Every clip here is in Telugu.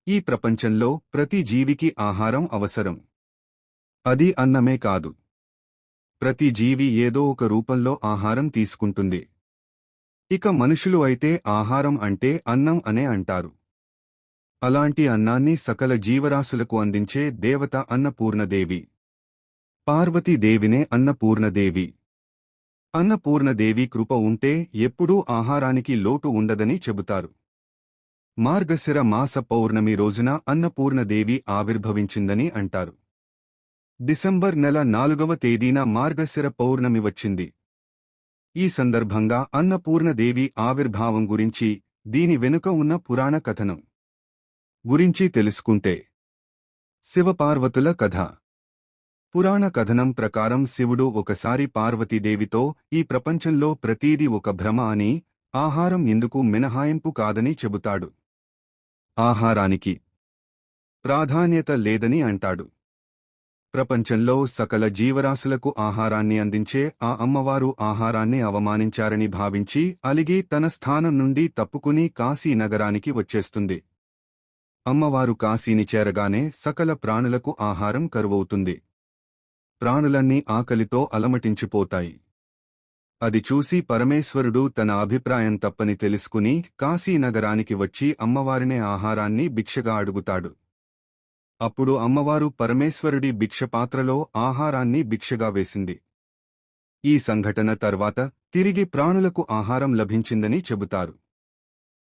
ఈ ప్రపంచంలో ప్రతి జీవికి ఆహారం అవసరం. అది అన్నమే కాదు. ప్రతి జీవి ఏదో ఒక రూపంలో ఆహారం తీసుకుంటుంది. ఇక మనుషులు అయితే ఆహారం అంటే అన్నం అనే అంటారు. అలాంటి అన్నాన్ని సకల జీవరాశులకు అందించే దేవత అన్నపూర్ణదేవి. పార్వతీదేవినే అన్నపూర్ణదేవి. అన్నపూర్ణదేవి కృప ఉంటే ఎప్పుడూ ఆహారానికి లోటు ఉండదని చెబుతారు. మార్గశిర మాస పౌర్ణమి రోజున అన్నపూర్ణదేవి ఆవిర్భవించిందని అంటారు. డిసెంబర్ నెల 4వ తేదీన మార్గశిర పౌర్ణమి వచ్చింది. ఈ సందర్భంగా అన్నపూర్ణదేవి ఆవిర్భావం గురించి, దీని వెనుక ఉన్న పురాణ కథనం గురించి తెలుసుకుంటే. శివపార్వతుల కథ. పురాణ కథనం ప్రకారం శివుడు ఒకసారి పార్వతీదేవితో ఈ ప్రపంచంలో ప్రతీది ఒక భ్రమ అని, ఆహారం ఎందుకు మినహాయింపు కాదని చెబుతాడు. ఆహారానికి ప్రాధాన్యత లేదని అంటాడు. ప్రపంచంలో సకల జీవరాశులకు ఆహారాన్ని అందించే ఆ అమ్మవారు ఆహారాన్ని అవమానించారని భావించి అలిగి తన స్థానం నుండి తప్పుకుని కాశీ నగరానికి వచ్చేస్తుంది. అమ్మవారు కాశీని చేరగానే సకల ప్రాణులకు ఆహారం కరువవుతుంది. ప్రాణులన్నీ ఆకలితో అలమటించిపోతాయి. అది చూసి పరమేశ్వరుడు తన అభిప్రాయం తప్పని తెలుసుకుని కాశీనగరానికి వచ్చి అమ్మవారినే ఆహారాన్ని భిక్షగా అడుగుతాడు. అప్పుడు అమ్మవారు పరమేశ్వరుడి భిక్షపాత్రలో ఆహారాన్ని భిక్షగా వేసింది. ఈ సంఘటన తర్వాత తిరిగి ప్రాణులకు ఆహారం లభించిందని చెబుతారు.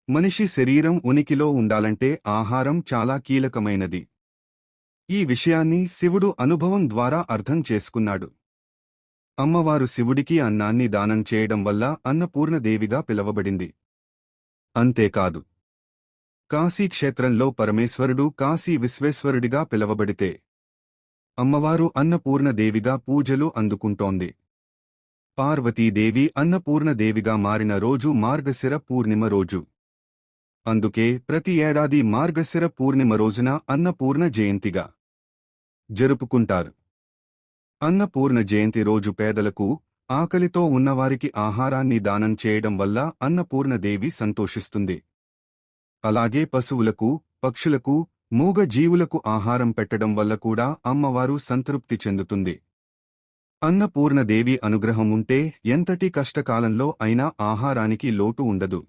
మనిషి శరీరం ఉనికిలో ఉండాలంటే ఆహారం చాలా కీలకమైనది. ఈ విషయాన్ని శివుడు అనుభవం ద్వారా అర్థం చేసుకున్నాడు. అమ్మవారు శివుడికి అన్నాన్ని దానం చేయడం వల్ల అన్నపూర్ణదేవిగా పిలవబడింది. అంతేకాదు, కాశీక్షేత్రంలో పరమేశ్వరుడు కాశీ విశ్వేశ్వరుడిగా పిలవబడితే అమ్మవారు అన్నపూర్ణదేవిగా పూజలు అందుకుంటోంది. పార్వతీదేవి అన్నపూర్ణదేవిగా మారిన రోజు మార్గశిర పూర్ణిమ రోజు. అందుకే ప్రతి ఏడాది మార్గశిర పూర్ణిమ రోజున అన్నపూర్ణ జయంతిగా జరుపుకుంటారు. అన్నపూర్ణ జయంతి రోజు పేదలకు, ఆకలితో ఉన్నవారికి ఆహారాన్ని దానం చేయడం వల్ల అన్నపూర్ణదేవి సంతోషిస్తుంది. అలాగే పశువులకు, పక్షులకు, మూగ జీవులకు ఆహారం పెట్టడం వల్ల కూడా అమ్మవారు సంతృప్తి చెందుతుంది. అన్నపూర్ణదేవి అనుగ్రహం ఉంటే ఎంతటి కష్టకాలంలో అయినా ఆహారానికి లోటు ఉండదు.